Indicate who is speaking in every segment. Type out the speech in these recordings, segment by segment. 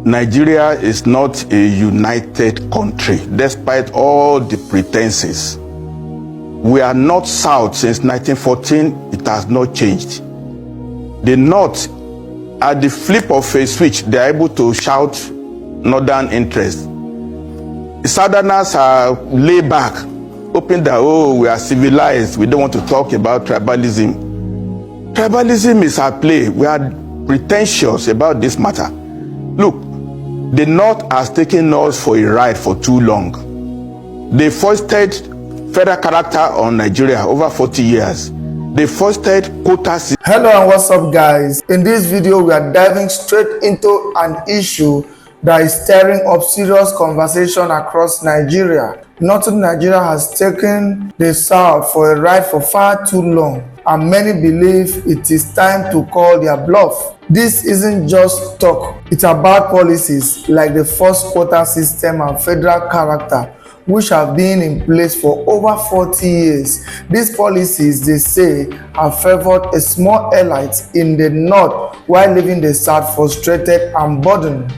Speaker 1: Nigeria is not a united country, despite all the pretenses. We are not South since 1914. It has not changed. The North, at the flip of a switch, they are able to shout Northern interest. The Southerners are laid back, hoping that, oh, we are civilized. We don't want to talk about tribalism. Tribalism is at play. We are pretentious about this matter. Look, the North has taken us for a ride for too long. They foisted federal character on Nigeria over 40 years. They foisted quota.
Speaker 2: Hello and what's up, guys? In this video, we are diving straight into an issue that is stirring up serious conversation across Nigeria. Northern Nigeria has taken the South for a ride for far too long, and many believe it is time to call their bluff. This isn't just talk, it's about policies like the first quota system and federal character, which have been in place for over 40 years. These policies, they say, have favored a small elite in the north while leaving the south frustrated and burdened.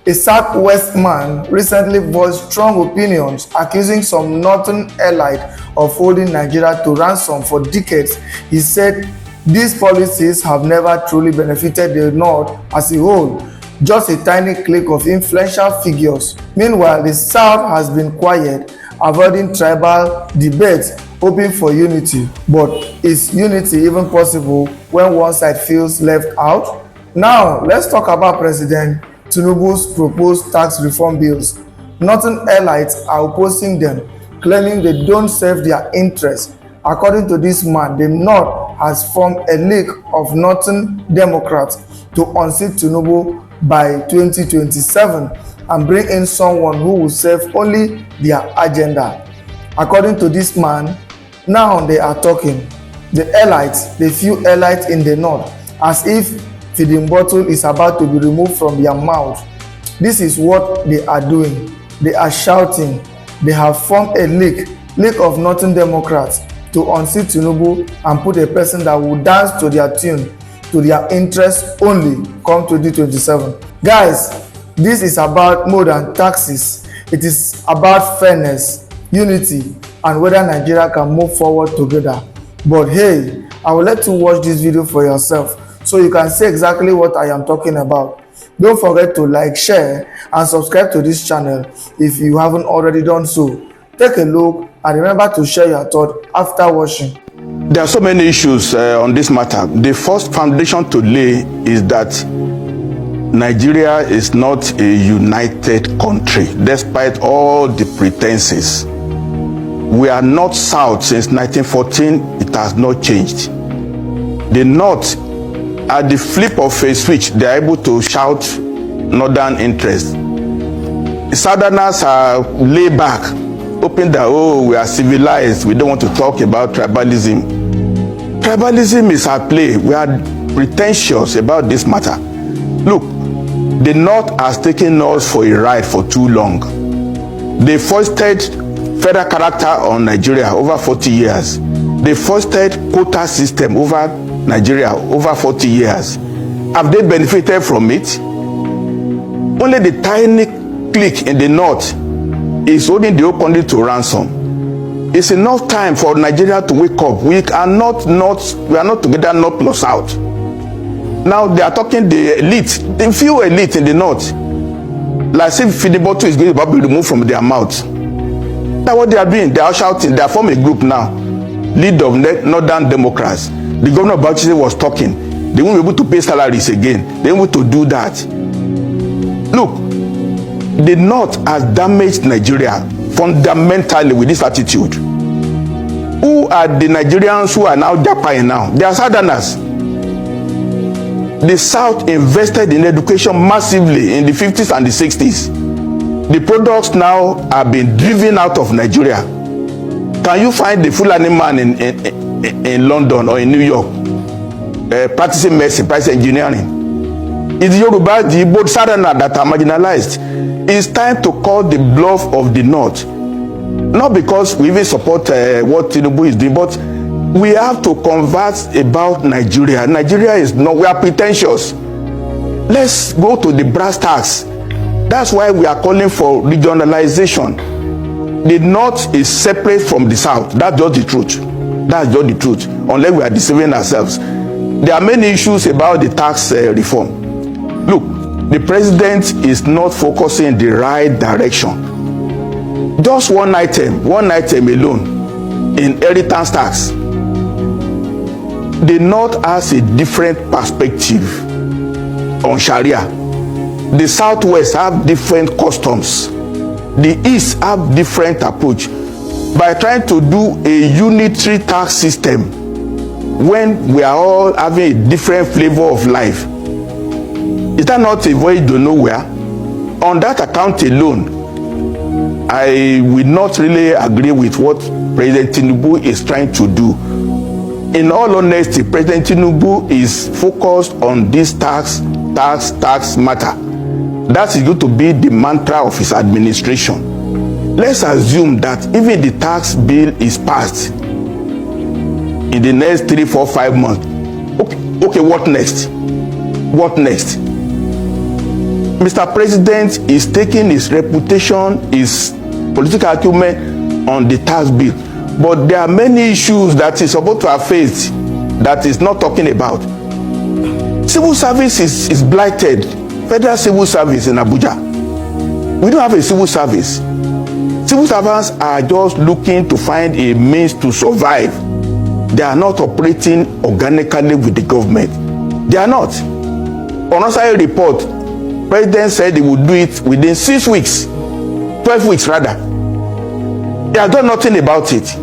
Speaker 2: A Southwest man recently voiced strong opinions accusing some northern elite of holding Nigeria to ransom for decades. He said these policies have never truly benefited the North as a whole, just a tiny clique of influential figures. Meanwhile, the South has been quiet, avoiding tribal debates, hoping for unity. But is unity even possible when one side feels left out? Now, let's talk about President Tinubu's proposed tax reform bills. Northern elites are opposing them, claiming they don't serve their interests. According to this man, the North has formed a league of Northern Democrats to unseat Tinubu by 2027 and bring in someone who will serve only their agenda. According to this man, now they are talking. The elites, the few elites in the North, as if feeding bottle is about to be removed from their mouth. This is what they are doing. They are shouting. They have formed a league of Northern Democrats to unseat Tinubu and put a person that will dance to their tune, to their interests only, come 2027. Guys, this is about more than taxes. It is about fairness, unity, and whether Nigeria can move forward together. But hey, I will let you watch this video for yourself so you can see exactly what I am talking about. Don't forget to like, share, and subscribe to this channel if you haven't already done so. Take a look and remember to share your thoughts after watching.
Speaker 1: There are so many issues on this matter. The first foundation to lay is that Nigeria is not a united country, despite all the pretenses. We are not South since 1914. It has not changed. The North, at the flip of a switch, they are able to shout Northern interest. The Southerners are laid back, hoping that, oh, we are civilized. We don't want to talk about tribalism. Tribalism is at play. We are pretentious about this matter. Look, the North has taken us for a ride for too long. They foisted federal character on Nigeria over 40 years. They foisted quota system over Nigeria over 40 years. Have they benefited from it? Only the tiny clique in the North is holding the whole country to ransom. It's enough time for Nigeria to wake up. We are not together, North plus South. Now they are talking the elite, the few elite in the North, like if feeding bottle is going to be removed from their mouth. That's what they are doing. They are shouting. They are forming a group now, lead of Northern Democrats. The governor of Bauchi was talking. They won't be able to pay salaries again. They won't be able to do that. Look, the North has damaged Nigeria fundamentally with this attitude. Who are the Nigerians who are now japping now? They are Southerners. The South invested in education massively in the 50s and the 60s. The products now have been driven out of Nigeria. Can you find the Fulani man in London or in New York practicing medicine, practicing engineering? It's Yoruba, the Igbo, Southerner that are marginalized. It's time to call the bluff of the North. Not because we even support what Tinubu is doing, but we have to converse about Nigeria. Nigeria is not, we are pretentious. Let's go to the brass tacks. That's why we are calling for regionalization. The North is separate from the South. That's just the truth. That's just the truth, unless we are deceiving ourselves. There are many issues about the tax reform. Look, the president is not focusing in the right direction. Just one item alone, inheritance tax. The North has a different perspective on Sharia. The Southwest have different customs. The East have different approach. By trying to do a unitary tax system when we are all having a different flavor of life, is that not a voyage to nowhere? On that account alone, I will not really agree with what President Tinubu is trying to do. In all honesty, President Tinubu is focused on this tax matter. That is going to be the mantra of his administration. Let's assume that even the tax bill is passed in the next 3, 4, 5 months. Okay, what next? What next? Mr. President is taking his reputation, his political acumen on the tax bill. But there are many issues that is supposed to have faced that is not talking about. Civil service is blighted. Federal civil service in Abuja. We don't have a civil service. Civil servants are just looking to find a means to survive. They are not operating organically with the government. They are not. On a report, President said he would do it within 6 weeks, 12 weeks rather. They have done nothing about it.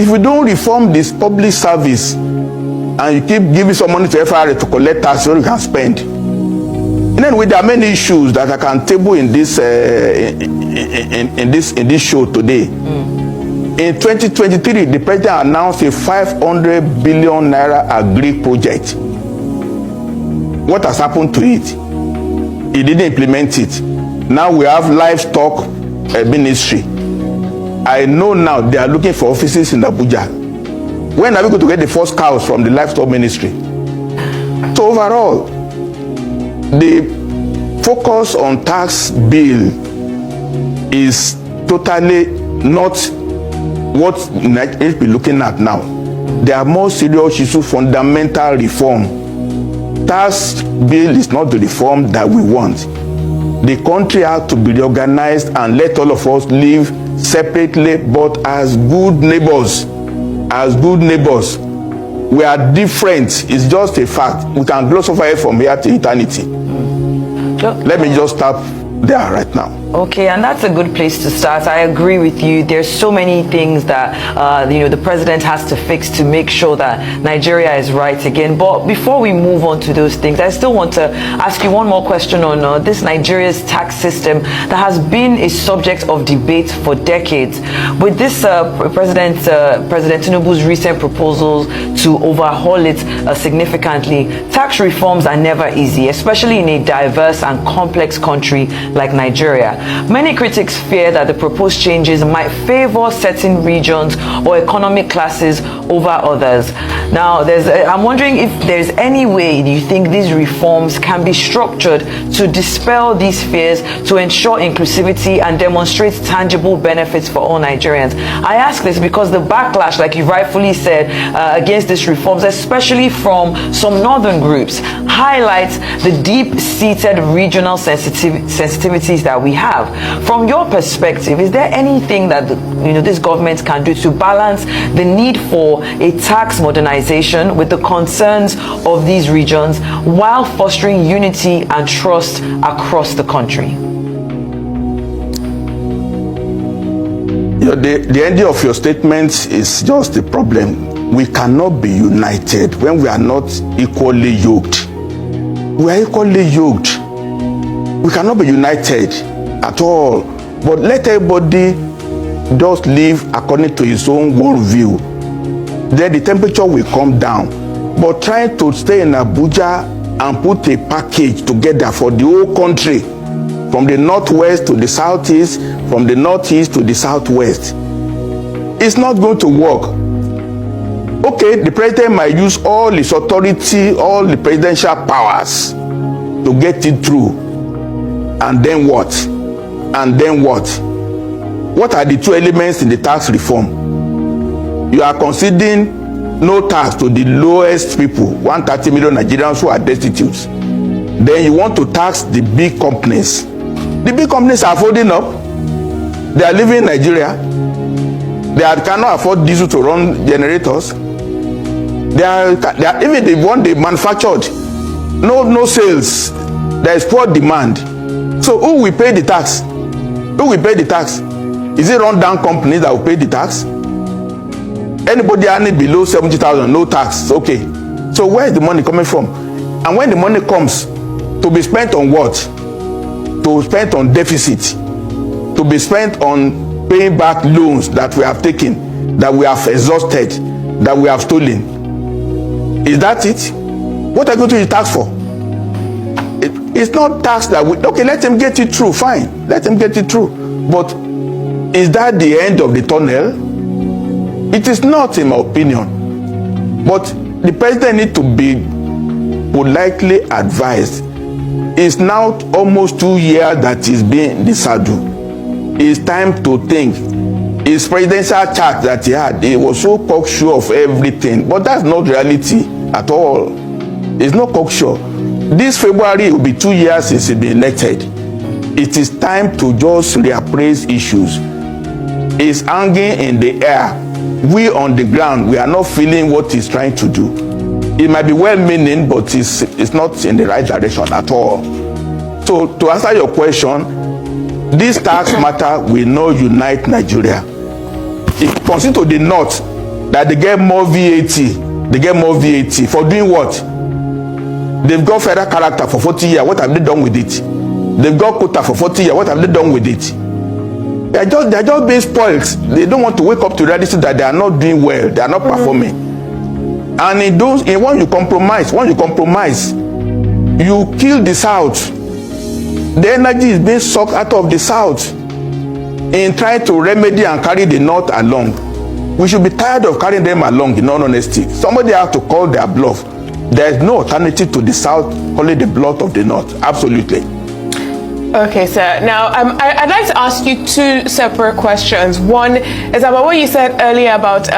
Speaker 1: If we don't reform this public service and you keep giving some money to FRA to collect tax so you can spend, and then there are many issues that I can table in this in this show today. In 2023, the president announced a 500 billion naira agri project. What has happened to it? He didn't implement it. Now we have livestock ministry. I know now they are looking for offices in Abuja. When are we going to get the first cows from the livestock ministry? So overall, the focus on tax bill is totally not what Nigeria is looking at now. There are more serious issues, fundamental reform. Tax bill is not the reform that we want. The country has to be reorganized and let all of us live separately, but as good neighbors. As good neighbors. We are different. It's just a fact. We can gloss over it from here to eternity. Let me just stop there right now.
Speaker 3: Okay, and that's a good place to start. I agree with you. There's so many things that the president has to fix to make sure that Nigeria is right again. But before we move on to those things, I still want to ask you one more question on this Nigeria's tax system that has been a subject of debate for decades. With this President Tinubu's recent proposals to overhaul it significantly, tax reforms are never easy, especially in a diverse and complex country like Nigeria. Many critics fear that the proposed changes might favor certain regions or economic classes over others. Now, I'm wondering if there's any way you think these reforms can be structured to dispel these fears, to ensure inclusivity and demonstrate tangible benefits for all Nigerians. I ask this because the backlash, like you rightfully said, against these reforms, especially from some northern groups, highlights the deep-seated regional sensitivities that we have. From your perspective, is there anything that this government can do to balance the need for a tax modernization with the concerns of these regions while fostering unity and trust across the country?
Speaker 1: The ending of your statement is just the problem. We cannot be united when we are not equally yoked. We are equally yoked. We cannot be united at all. But let everybody just live according to his own worldview. Then the temperature will come down. But trying to stay in Abuja and put a package together for the whole country, from the northwest to the southeast, from the northeast to the southwest, it's not going to work. Okay, the president might use all his authority, all the presidential powers to get it through. And then what? And then what? What are the two elements in the tax reform? You are conceding no tax to the lowest people, 130 million Nigerians who are destitute. Then you want to tax the big companies. The big companies are folding up. They are leaving Nigeria. They cannot afford diesel to run generators. They are even the one they manufactured. No sales. There is poor demand. So who will pay the tax? Who will pay the tax? Is it run-down companies that will pay the tax? Anybody earning below 70,000, no tax. Okay. So where is the money coming from? And when the money comes, to be spent on what? To be spent on deficit. To be spent on paying back loans that we have taken, that we have exhausted, that we have stolen. Is that it? What are you going to use tax for? It's not tax that we... Okay, let them get it through. Fine. Let them get it through. But is that the end of the tunnel? It is not, in my opinion. But the president needs to be politely advised. It's now almost 2 years that he's been in the saddle. It's time to think. His presidential chat that he had, he was so cocksure of everything. But that's not reality at all. It's not cocksure. This February will be 2 years since he's been elected. It is time to just reappraise issues. It's hanging in the air. We on the ground, we are not feeling what he's trying to do. It might be well-meaning, but it's not in the right direction at all. So to answer your question, this tax matter will not unite Nigeria. It concerns to the north that they get more VAT. They get more VAT for doing what? They've got federal character for 40 years. What have they done with it? They've got quota for 40 years. What have they done with it? They're just being spoiled. They don't want to wake up to reality that they are not doing well. They are not performing. And when you compromise, you kill the South. The energy is being sucked out of the South in trying to remedy and carry the North along. We should be tired of carrying them along, in all honesty. Somebody has to call their bluff. There is no alternative to the South calling the bluff of the North. Absolutely.
Speaker 4: Okay, sir. Now, I'd like to ask you two separate questions. One is about what you said earlier about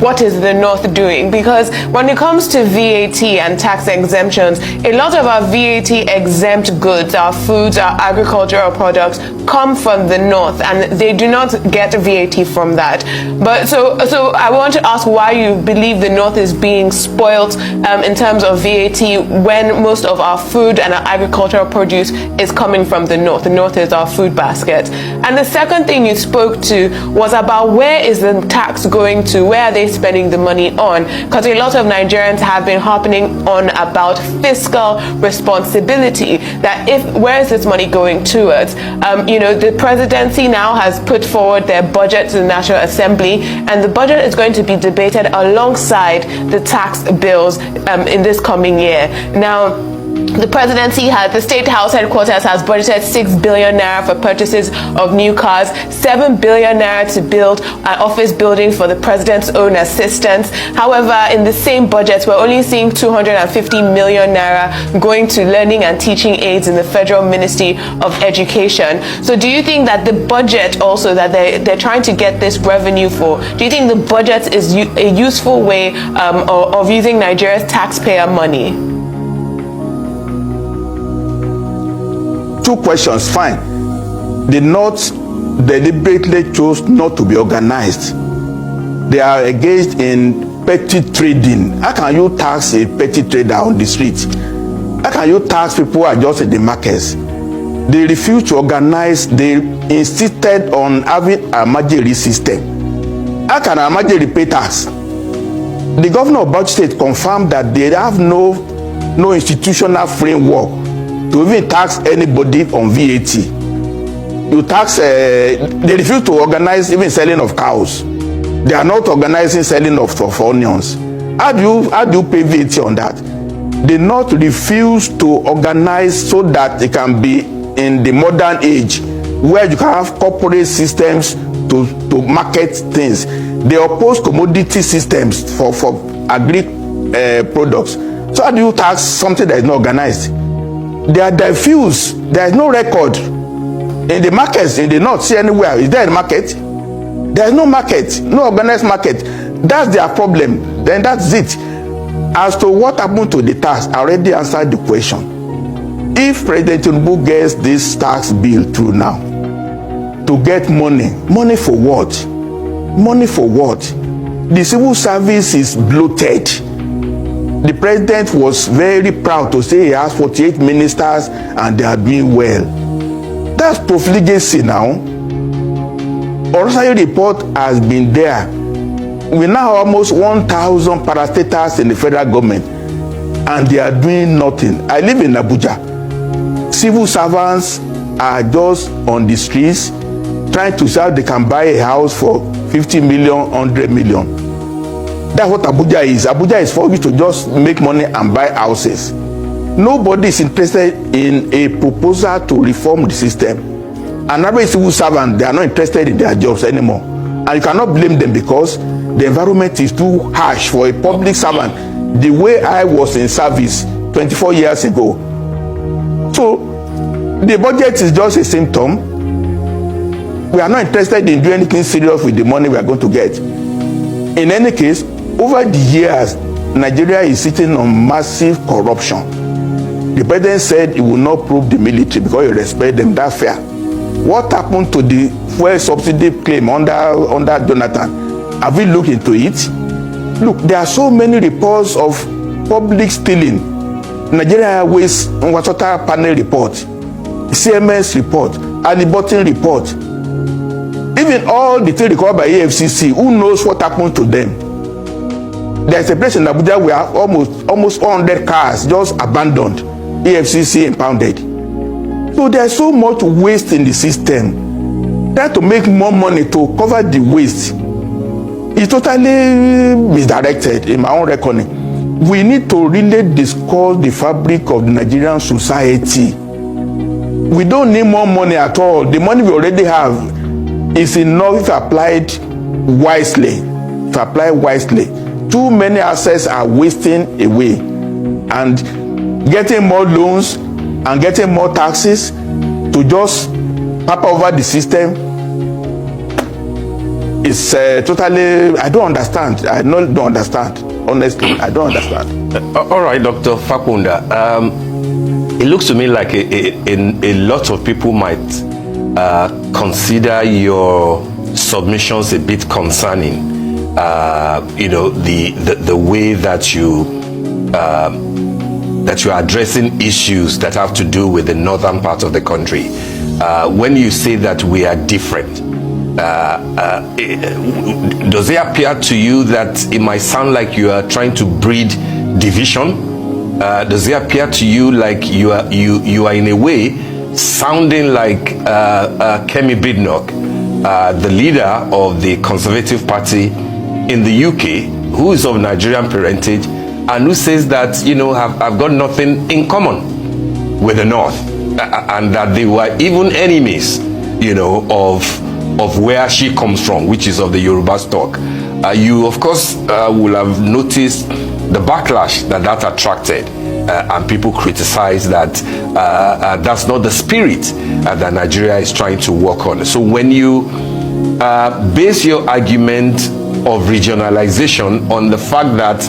Speaker 4: what is the North doing? Because when it comes to VAT and tax exemptions, a lot of our VAT exempt goods, our foods, our agricultural products, come from the North, and they do not get VAT from that. But so I want to ask why you believe the North is being spoilt in terms of VAT when most of our food and our agricultural produce is coming from the North. The North is our food basket. And the second thing you spoke to was about where is the tax going to? Where are they spending the money on? Because a lot of Nigerians have been harping on about fiscal responsibility, that where is this money going towards? The presidency now has put forward their budget to the National Assembly, and the budget is going to be debated alongside the tax bills in this coming year. Now, the State House headquarters has budgeted 6 billion naira for purchases of new cars, 7 billion naira to build an office building for the president's own assistants. However, in the same budget, we're only seeing 250 million naira going to learning and teaching aids in the Federal Ministry of Education. So do you think that the budget also that they're trying to get this revenue for, do you think the budget is a useful way of using Nigeria's taxpayer money?
Speaker 1: Two questions, fine. The North deliberately chose not to be organized. They are engaged in petty trading. How can you tax a petty trader on the street? How can you tax people who are just in the markets? They refused to organize. They insisted on having a Majiri system. How can a Majiri pay tax? The governor of Bauchi State confirmed that they have no institutional framework to even tax anybody on VAT. You tax, they refuse to organize even selling of cows. They are not organizing selling of onions. How do you pay VAT on that? They not refuse to organize so that it can be in the modern age where you can have corporate systems to market things. They oppose commodity systems for agri products. So how do you tax something that is not organized? They are diffuse. There is no record in the markets in the north. See anywhere? Is there a market? There is no market, no organized market. That's their problem. Then that's it. As to what happened to the tax, I already answered the question. If President Tinubu gets this tax bill through now, to get money for what? Money for what? The civil service is bloated. The president was very proud to say he has 48 ministers and they are doing well. That's profligacy now. Orsay report has been there. We now have almost 1,000 parastatals in the federal government and they are doing nothing. I live in Abuja. Civil servants are just on the streets trying to say they can buy a house for 50 million, 100 million. That's what Abuja is. Abuja is for you to just make money and buy houses. Nobody is interested in a proposal to reform the system. An average civil servant, they are not interested in their jobs anymore. And you cannot blame them because the environment is too harsh for a public servant. The way I was in service 24 years ago. So, the budget is just a symptom. We are not interested in doing anything serious with the money we are going to get. In any case, over the years, Nigeria is sitting on massive corruption. The president said he will not probe the military because he respects them. That's fair. What happened to the fuel subsidy claim under Jonathan? Have we looked into it? Look, there are so many reports of public stealing. Nigeria Airways water panel report, CMS report, Alibotin report. Even all the things recorded by AFCC, who knows what happened to them? There's a place in Abuja where almost 100 cars just abandoned, AFCC impounded. So there's so much waste in the system. Try to make more money to cover the waste. It's totally misdirected in my own reckoning. We need to really discuss the fabric of the Nigerian society. We don't need more money at all. The money we already have is enough if applied wisely. If applied wisely. Too many assets are wasting away, and getting more loans and getting more taxes to just pap over the system is totally, I don't understand. I don't understand. Honestly, I don't understand.
Speaker 5: All right, Dr. Fakunda. It looks to me like a lot of people might consider your submissions a bit concerning. The way that you're addressing issues that have to do with the northern part of the country. When you say that we are different, does it appear to you that it might sound like you are trying to breed division? Does it appear to you like you are in a way sounding like Kemi Badenoch, the leader of the Conservative Party in the UK, who is of Nigerian parentage and who says that, have got nothing in common with the North, and that they were even enemies, of where she comes from, which is of the Yoruba stock. You, of course, will have noticed the backlash that attracted, and people criticize that that's not the spirit that Nigeria is trying to work on. So when you base your argument of regionalization on the fact that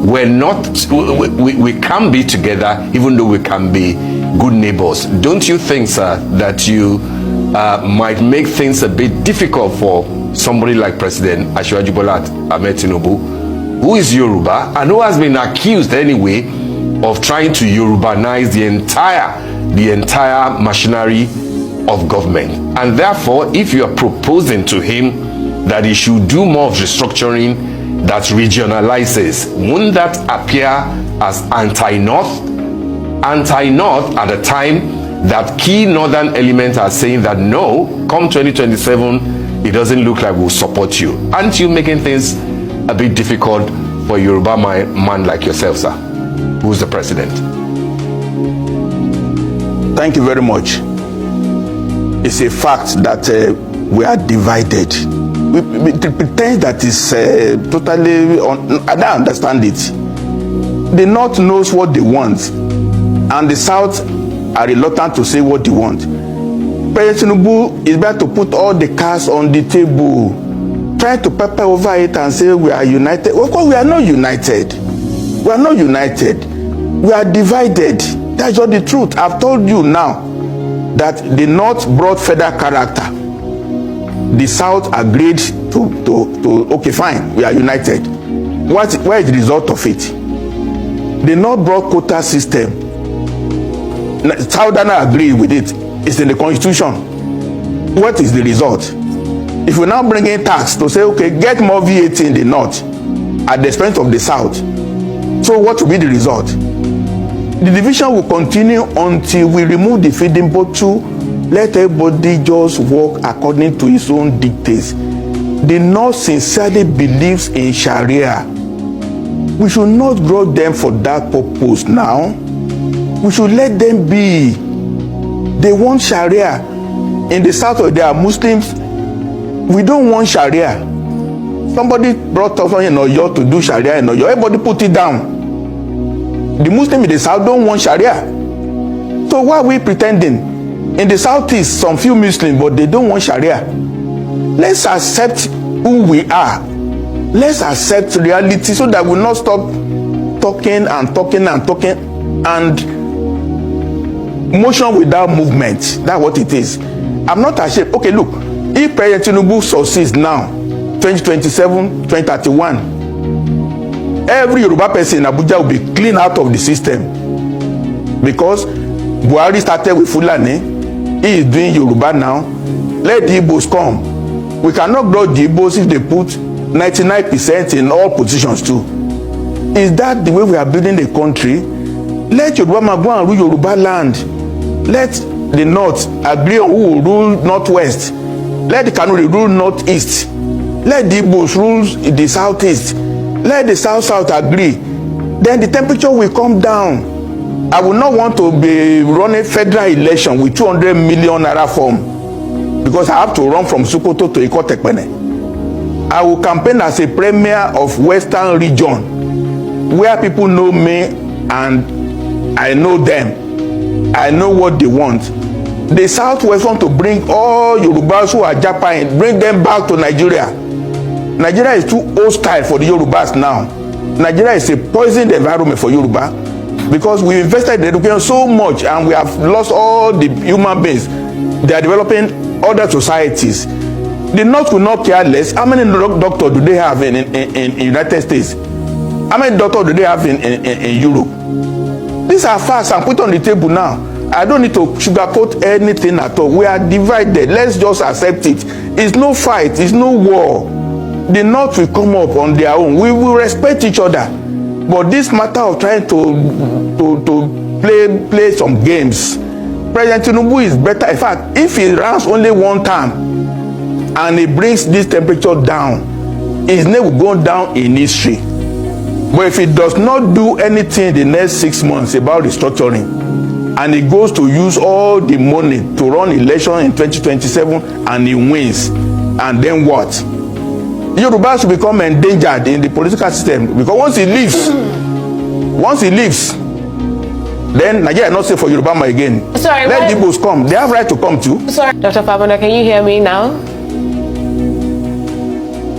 Speaker 5: we can be together even though we can be good neighbors, don't you think, sir, that you might make things a bit difficult for somebody like President Asiwaju Bola Ahmed Tinubu, who is Yoruba and who has been accused anyway of trying to Yorubanize the entire machinery of government? And therefore, if you are proposing to him that he should do more of restructuring that regionalizes, wouldn't that appear as anti-North? Anti-North at a time that key northern elements are saying that no, come 2027, it doesn't look like we'll support you. Aren't you making things a bit difficult for a Yoruba man like yourself, sir, who's the president?
Speaker 1: Thank you very much. It's a fact that we are divided. We pretend that is totally, I don't understand it. The North knows what they want, and the South are reluctant to say what they want. President Tinubu is better to put all the cards on the table, try to pepper over it and say we are united. Of course, we are not united. We are not united. We are divided. That's just the truth. I've told you now that the North brought federal character. The South agreed to okay, fine, we are united. Where is the result of it? The North brought quota system. Southerners agree with it. It's in the constitution. What is the result? If we now bring in tax to say, okay, get more VAT in the North at the expense of the South, so what will be the result? The division will continue until we remove the feeding bottle. Let everybody just walk according to his own dictates. The North sincerely believes in Sharia. We should not grow them for that purpose now. We should let them be. They want Sharia. In the South, there are Muslims. We don't want Sharia. Somebody brought us in Oyo to do Sharia in Oyo. Everybody put it down. The Muslims in the South don't want Sharia. So why are we pretending? In the Southeast, some few Muslims, but they don't want Sharia. Let's accept who we are. Let's accept reality so that we'll not stop talking and motion without movement. That's what it is. I'm not ashamed. Okay, look, if President Tinubu succeeds now, 2027, 2031, every Yoruba person in Abuja will be cleaned out of the system. Because Buhari started with Fulani. He is doing Yoruba now. Let the Igbos come. We cannot grow the Igbos if they put 99% in all positions too. Is that the way we are building the country? Let Yoruba man go and rule Yoruba land. Let the North agree on who will rule Northwest. Let the Kanuri rule Northeast. Let the Igbos rule the Southeast. Let the South agree. Then the temperature will come down. I will not want to be running federal election with 200 million naira form because I have to run from Sokoto to Ikotekpene. I will campaign as a premier of Western region where people know me and I know them. I know what they want. The Southwest want to bring all Yorubas who are Japan, bring them back to Nigeria. Nigeria is too hostile for the Yorubas now. Nigeria is a poisoned environment for Yoruba because we invested in education so much and we have lost all the human beings. They are developing other societies. The North will not care less. How many doctors do they have in United States? How many doctors do they have in Europe? These are facts and put on the table now. I don't need to sugarcoat anything at all. We are divided. Let's just accept it. It's no fight. It's no war. The North will come up on their own. We will respect each other. But this matter of trying to play some games, President Tinubu is better. In fact, if he runs only one term and he brings this temperature down, his name will go down in history. But if he does not do anything in the next 6 months about restructuring, and he goes to use all the money to run election in 2027 and he wins, and then what? Yorubas will become endangered in the political system because once he leaves, then Nigeria is not safe for Yoruba again.
Speaker 4: Sorry,
Speaker 1: let the Igbos come. They have right to come too.
Speaker 4: Sorry, Dr. Favoured, can you hear me now?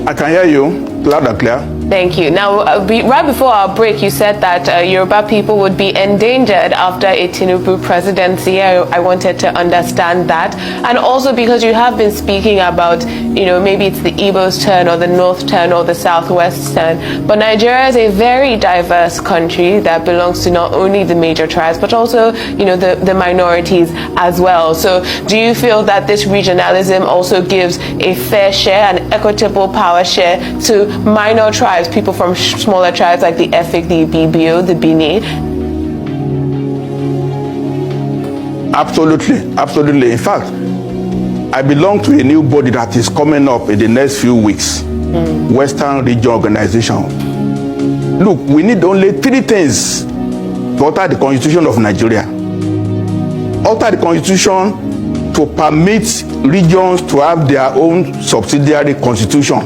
Speaker 1: I can hear you loud and clear.
Speaker 4: Thank you. Now, right before our break, you said that Yoruba people would be endangered after a Tinubu presidency. I wanted to understand that. And also because you have been speaking about, maybe it's the Igbo's turn or the North turn or the Southwest turn. But Nigeria is a very diverse country that belongs to not only the major tribes, but also, the minorities as well. So do you feel that this regionalism also gives a fair share, an equitable power share to minor tribes, people from smaller tribes like the Efik, the Ibibio, the Bini?
Speaker 1: Absolutely. In fact, I belong to a new body that is coming up in the next few weeks. Western Region Organization. Look, we need only 3 things to alter the constitution of Nigeria. Alter the constitution to permit regions to have their own subsidiary constitution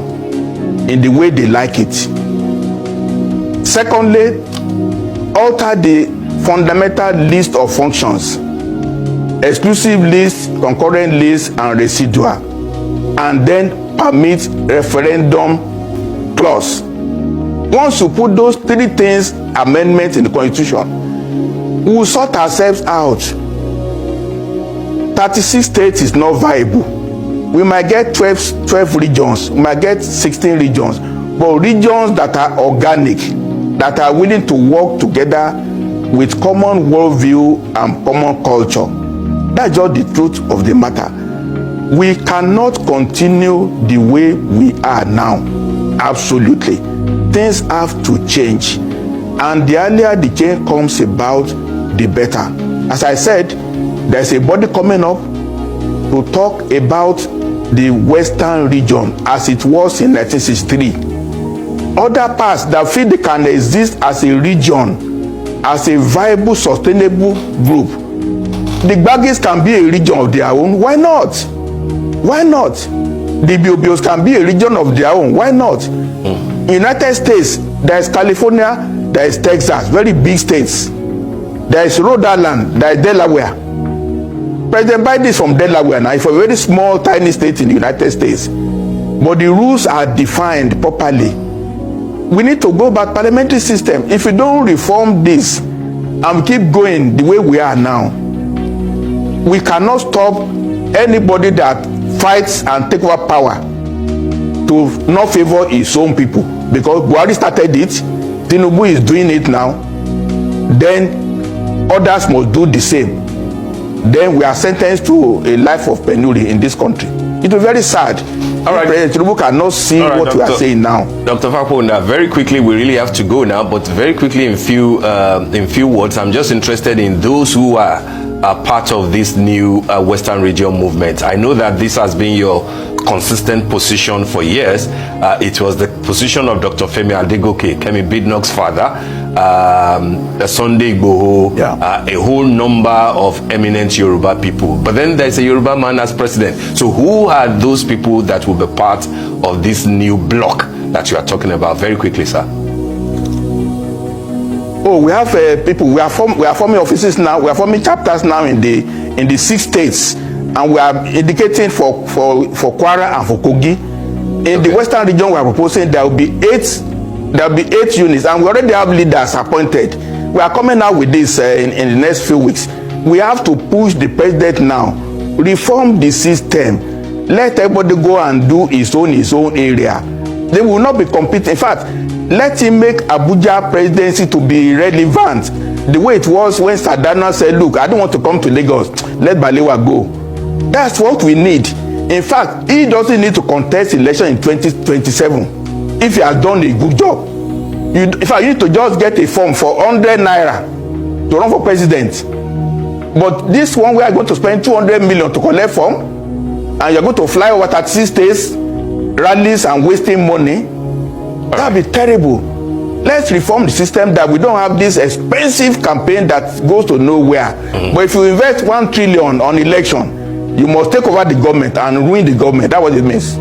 Speaker 1: in the way they like it. Secondly, alter the fundamental list of functions exclusive list, concurrent list, and residual, and then permit referendum clause. Once you put those three things, amendments in the constitution, we will sort ourselves out. 36 states is not viable. We might get 12 regions, we might get 16 regions, but regions that are organic, that are willing to work together with common worldview and common culture. That's just the truth of the matter. We cannot continue the way we are now. Absolutely. Things have to change. And the earlier the change comes about, the better. As I said, there's a body coming up to talk about the Western region as it was in 1963. Other parts that feel they can exist as a region, as a viable, sustainable group. The Gbagis can be a region of their own. Why not? Why not? The Biobios can be a region of their own. Why not? United States, there is California, there is Texas, very big states. There is Rhode Island, there is Delaware. President Biden is from Delaware now. It's a very small, tiny state in the United States. But the rules are defined properly. We need to go back parliamentary system. If we don't reform this and keep going the way we are now, we cannot stop anybody that fights and take over power to not favor his own people. Because Buhari started it, Tinubu is doing it now, then others must do the same. Then we are sentenced to a life of penury in this country. It will be very sad. All right, President Tinubu cannot see what Dr. we are saying now.
Speaker 5: Dr. Fakponda, very quickly, we really have to go now, but very quickly in few words, I'm just interested in those who are part of this new Western region movement. I know that this has been your consistent position for years. It was the position of Dr. Femi Adegoke, Kemi Bidnock's father, Sunday Igboho, a whole number of eminent Yoruba people. But then there's a Yoruba man as president. So who are those people that will be part of this new bloc that you are talking about? Very quickly, sir.
Speaker 1: Oh, we have people. We are forming offices now. We are forming chapters now in the 6 states, and we are indicating for Kwara and for Kogi. In the Western region, we are proposing there will be 8 units, and we already have leaders appointed. We are coming out with this in the next few weeks. We have to push the president now, reform the system, let everybody go and do his own area. They will not be competing. In fact, let him make Abuja presidency to be relevant the way it was when Sadana said, look, I don't want to come to Lagos, let Balewa go. That's what we need. In fact, he doesn't need to contest election in 2027 if he has done a good job. In fact, you need to just get a form for 100 naira to run for president. But this one, we are going to spend 200 million to collect form, and you're going to fly over 36 states, rallies, and wasting money. That would be terrible. Let's reform the system that we don't have this expensive campaign that goes to nowhere. But if you invest 1 trillion on election, you must take over the government and ruin the government. That's what it means.